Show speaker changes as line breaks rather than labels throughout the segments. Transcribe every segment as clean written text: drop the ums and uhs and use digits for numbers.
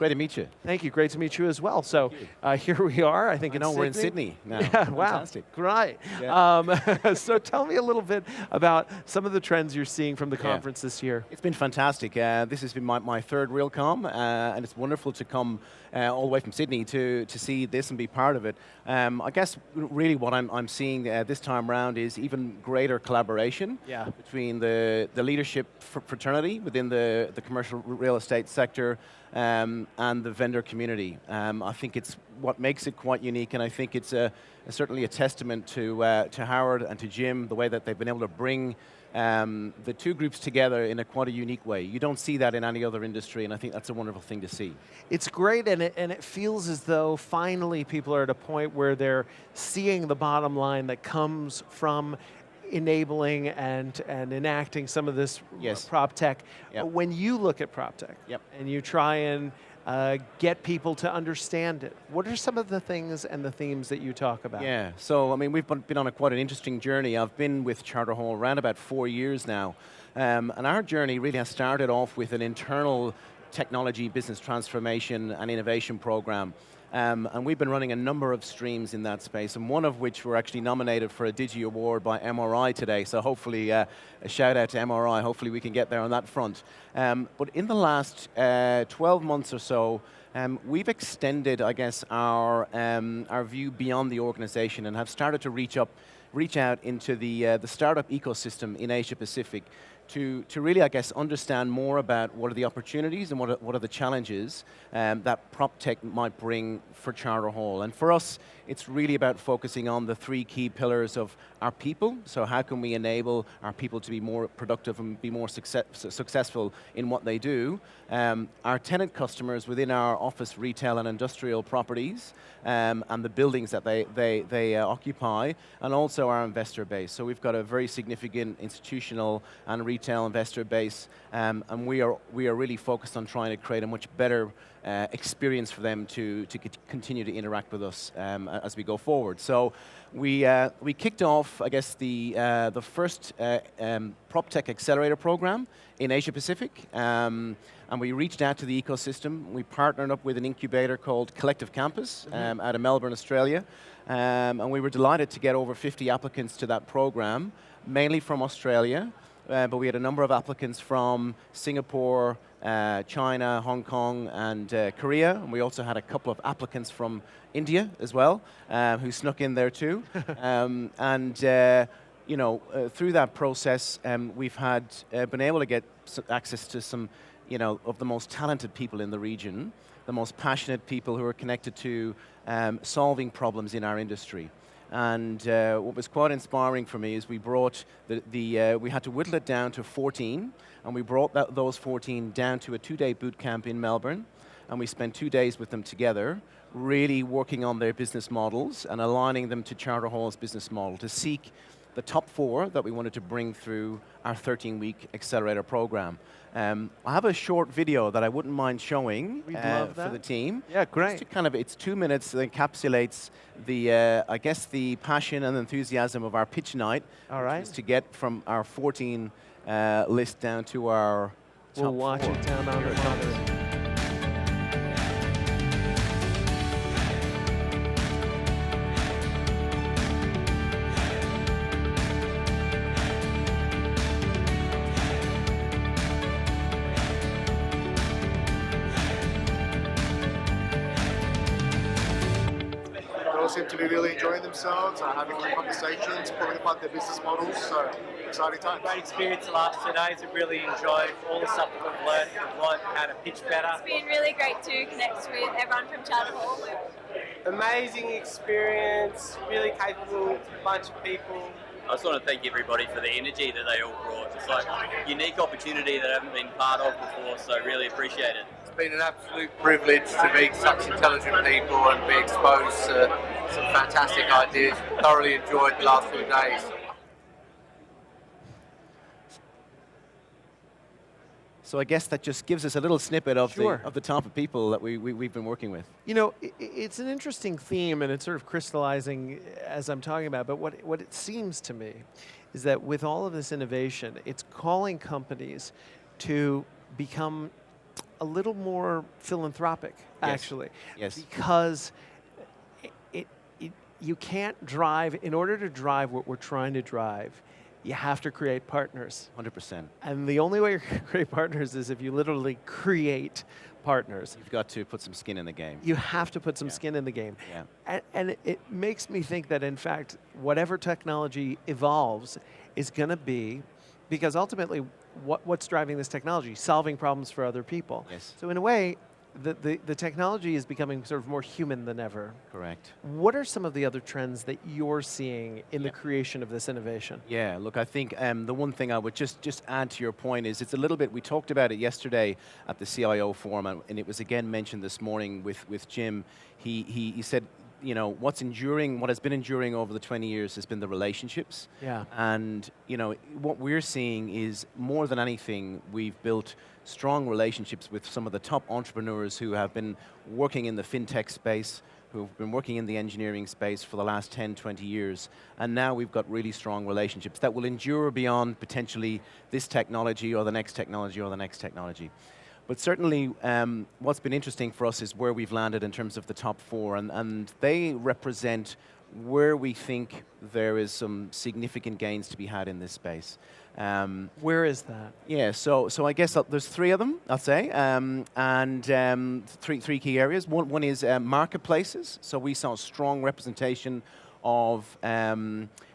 Great to meet you.
Thank you. Great to meet you as well. So here we are. I think
We're in Sydney now.
Yeah, wow.
Fantastic.
Great.
Yeah.
So tell me a little bit about some of the trends you're seeing from the conference this year.
It's been fantastic. This has been my third RealCom, and it's wonderful to come all the way from Sydney to see this and be part of it. I guess really what I'm seeing this time around is even greater collaboration between the leadership fraternity within the commercial real estate sector and the vendor community. I think it's what makes it quite unique, and I think it's certainly a testament to Howard and to Jim, the way that they've been able to bring the two groups together in quite a unique way. You don't see that in any other industry, and I think that's a wonderful thing to see.
It's great, and it feels as though finally people are at a point where they're seeing the bottom line that comes from enabling and enacting some of this prop tech. When you look at prop tech and you try and get people to understand it, what are some of the things and the themes that you talk about?
Yeah, so I mean, we've been on quite an interesting journey. I've been with Charter Hall around about 4 years now, and our journey really has started off with an internal technology, business transformation and innovation program. And we've been running a number of streams in that space, and one of which we're actually nominated for a Digi Award by MRI today, so hopefully a shout out to MRI, hopefully we can get there on that front. But in the last 12 months or so, we've extended, I guess, our view beyond the organization and have started to reach out into the startup ecosystem in Asia Pacific to really, I guess, understand more about what are the opportunities and what are the challenges that prop tech might bring for Charter Hall. And for us, it's really about focusing on the three key pillars of our people. So how can we enable our people to be more productive and be more successful in what they do? Our tenant customers within our office, retail and industrial properties, and the buildings that they occupy, and also our investor base. So we've got a very significant institutional and retail investor base, and we are really focused on trying to create a much better experience for them to continue to interact with us as we go forward. So we kicked off, I guess, the first PropTech Accelerator program in Asia Pacific, and we reached out to the ecosystem. We partnered up with an incubator called Collective Campus out of Melbourne, Australia, and we were delighted to get over 50 applicants to that program, mainly from Australia, but we had a number of applicants from Singapore, China, Hong Kong, and Korea. And we also had a couple of applicants from India as well, who snuck in there too. You know, through that process, we've been able to get access to some, you know, of the most talented people in the region, the most passionate people who are connected to solving problems in our industry. And what was quite inspiring for me is we brought we had to whittle it down to 14, and we brought those 14 down to a 2-day boot camp in Melbourne, and we spent 2 days with them together, really working on their business models and aligning them to Charter Hall's business model to seek the top 4 that we wanted to bring through our 13-week accelerator program. I have a short video that I wouldn't mind showing for the team.
Yeah, great.
Just to kind of, it's 2 minutes that encapsulates the, I guess, the passion and enthusiasm of our pitch night.
All right.
Which is to get from our 14 list down to our top 4.
We'll watch it down on the top.
Seem to be really enjoying themselves, having good conversations, pulling apart their business models, so exciting times.
Great experience the last 2 days. We've really enjoyed all the stuff that we've learned. We've learned how to pitch better.
It's been really great to connect with everyone from Charter Hall.
Amazing experience, really capable bunch of people.
I just want to thank everybody for the energy that they all brought. It's like a unique opportunity that I haven't been part of before, so I really appreciate it.
It's been an absolute privilege to meet such intelligent people and be exposed to some fantastic ideas. Thoroughly enjoyed the last few days.
So I guess that just gives us a little snippet of the type of people that we've been working with.
You know, it's an interesting theme, and it's sort of crystallizing as I'm talking about, but what it seems to me is that with all of this innovation, it's calling companies to become a little more philanthropic, actually.
Yes.
Because you can't drive, in order to drive what we're trying to drive, you have to create partners.
100%.
And the only way you can create partners is if you literally create partners.
You've got to put some skin in the game.
You have to put some skin in the game.
Yeah.
And it makes me think that, in fact, whatever technology evolves is going to be, because ultimately, what's driving this technology? Solving problems for other people.
Yes.
So in a way, the technology is becoming sort of more human than ever.
Correct.
What are some of the other trends that you're seeing in the creation of this innovation?
Yeah, look, I think the one thing I would just add to your point is it's a little bit, we talked about it yesterday at the CIO forum, and it was again mentioned this morning with Jim. He said, you know, what has been enduring over the 20 years has been the relationships.
Yeah.
And, you know, what we're seeing is more than anything, we've built strong relationships with some of the top entrepreneurs who have been working in the fintech space, who've been working in the engineering space for the last 10, 20 years. And now we've got really strong relationships that will endure beyond potentially this technology or the next technology or the next technology. But certainly, what's been interesting for us is where we've landed in terms of the top four, and they represent where we think there is some significant gains to be had in this space.
Where is that?
Yeah, so I guess there's three of them, I'll say, and three key areas. One is marketplaces. So we saw strong representation of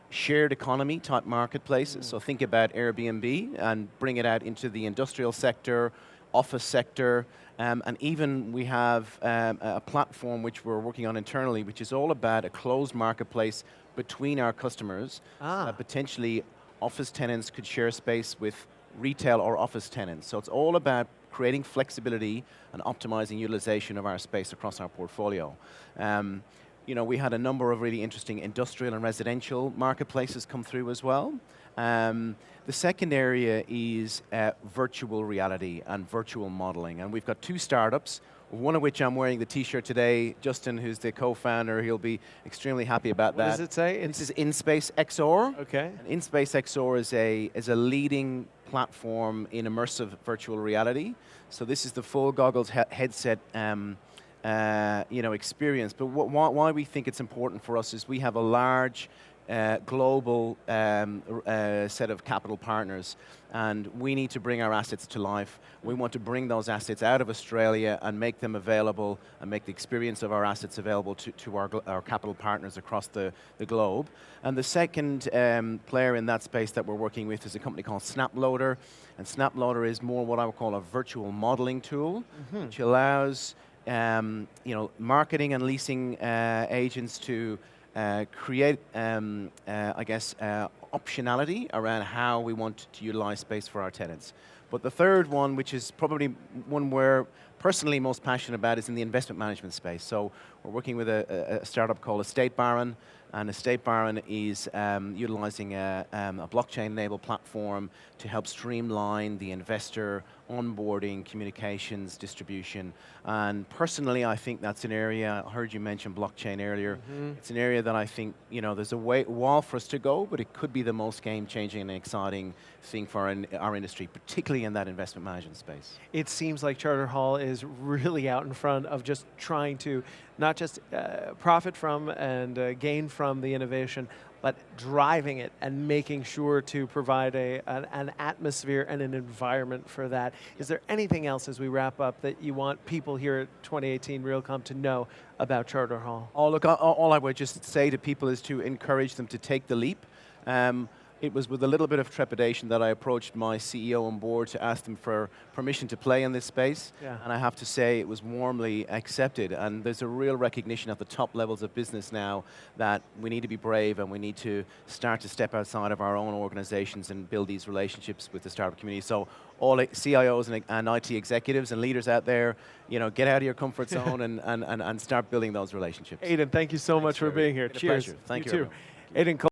shared economy type marketplaces. So think about Airbnb and bring it out into the industrial sector, office sector, and even we have a platform which we're working on internally, which is all about a closed marketplace between our customers. Potentially office tenants could share space with retail or office tenants. So it's all about creating flexibility and optimizing utilization of our space across our portfolio. You know, we had a number of really interesting industrial and residential marketplaces come through as well. The second area is virtual reality and virtual modeling. And we've got two startups, one of which I'm wearing the t-shirt today. Justin, who's the co-founder, he'll be extremely happy about that.
What does it say?
This is InSpace XR.
Okay.
And InSpace XR is a leading platform in immersive virtual reality. So this is the full goggles headset you know, experience. But why we think it's important for us is we have a large global set of capital partners, and we need to bring our assets to life. We want to bring those assets out of Australia and make them available and make the experience of our assets available to our capital partners across the globe. And the second player in that space that we're working with is a company called SnapLoader, and SnapLoader is more what I would call a virtual modeling tool, which allows you know, marketing and leasing agents to create, I guess, optionality around how we want to utilize space for our tenants. But the third one, which is probably one we're personally most passionate about, is in the investment management space. So we're working with a startup called Estate Baron, and Estate Baron is utilizing a blockchain-enabled platform to help streamline the investor onboarding, communications, distribution. And personally, I think that's an area, I heard you mention blockchain earlier. It's an area that I think, you know, there's a wall for us to go, but it could be the most game-changing and exciting thing for our industry, particularly in that investment management space.
It seems like Charter Hall is really out in front of just trying to not just profit from and gain from the innovation, but driving it and making sure to provide an atmosphere and an environment for that. Is there anything else as we wrap up that you want people here at 2018 Realcomm to know about Charter Hall?
Oh, look, all I would just say to people is to encourage them to take the leap. It was with a little bit of trepidation that I approached my CEO on board to ask them for permission to play in this space.
Yeah.
And I have to say it was warmly accepted. And there's a real recognition at the top levels of business now that we need to be brave and we need to start to step outside of our own organizations and build these relationships with the startup community. So all CIOs and IT executives and leaders out there, you know, get out of your comfort zone and start building those relationships.
Aidan, thank you so much for being here.
It's a
Cheers.
pleasure. Thank you.
Too.
Everyone.
Aidan Coleman.